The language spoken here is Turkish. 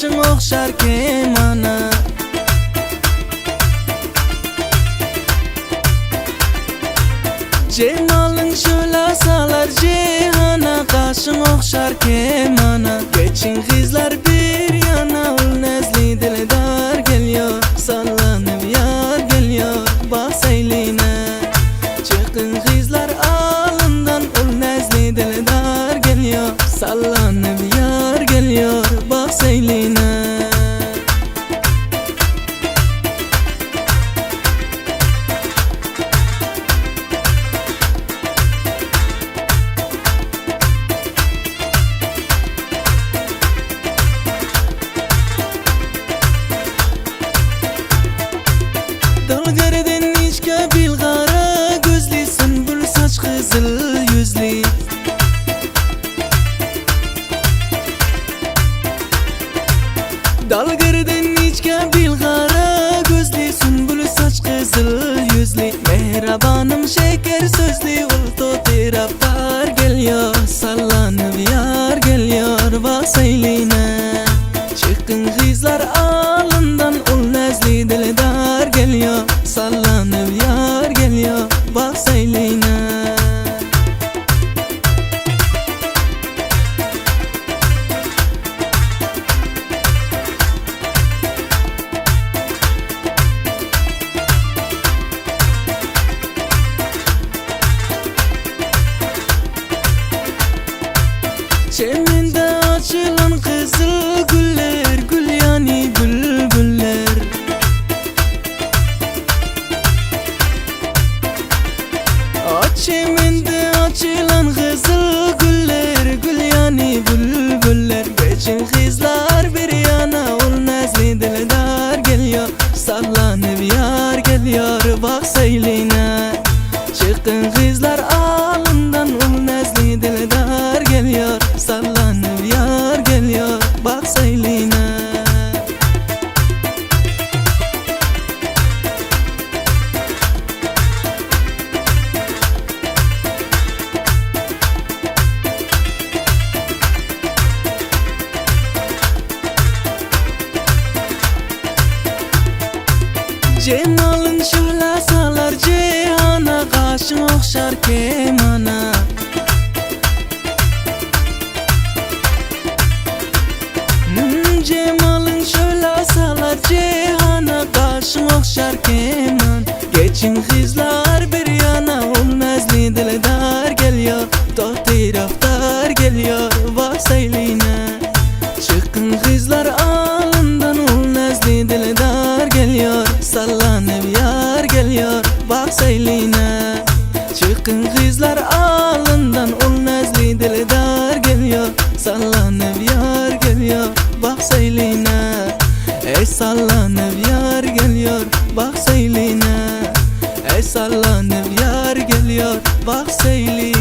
qaşın oxşar kemana. Cemalın şöyle salar cihana, qaşın oxşar kemana. Geçin kızlar bir yana, ul nezli diledar geliyor. Sallanıp yar geliyor, bak seyline. Çıkın kızlar alından, ul nezli diledar geliyor. Sallanıp yar geliyor, bak seyline. Dalgarden içke bil qara gözli, sümbül saç kızıl yüzlü. Dalgardan içke bil qara gözli, sümbül saç kızıl yüzlü. Mehrabanım şeker sözlü, ulto taraftar geliyor. Sallanıp yar geliyor, bak seyline. Çıkın kızlar alından, ul nezli diledar geliyor. Sallanıp yar geliyor, bak seyline. Çemende açılan kızıl güller, gül yani bülbüller. Çemende açılan kızıl güller, gül yani bülbüller. Geçin kızlar bir yana, ul nezli diledar geliyor. Sallanıp yar geliyor, bak seyline. Çıkın kızlar alından, ul nezli diledar geliyor. Sallanıp yar geliyor, bak seyline. Cemalın şöyle salar cihana, qaşın oxşar kemana. Cemalın şöyle salar cihana, qaşın oxşar keman. Geçin kızlar bir yana, ul nezli diledar geliyor. Doh taraftar geliyor, bak seyline. Çıkın kızlar alından, ul nezli diledar geliyor. Sallanıp yar geliyor, bak seyline. Çıkın kızlar alından, ul nezli diledar geliyor. Sallanıp yar geliyor, bak seyline. Ey sallanıp yar geliyor, bak seyline. Ey sallanıp yar geliyor, bak seyline.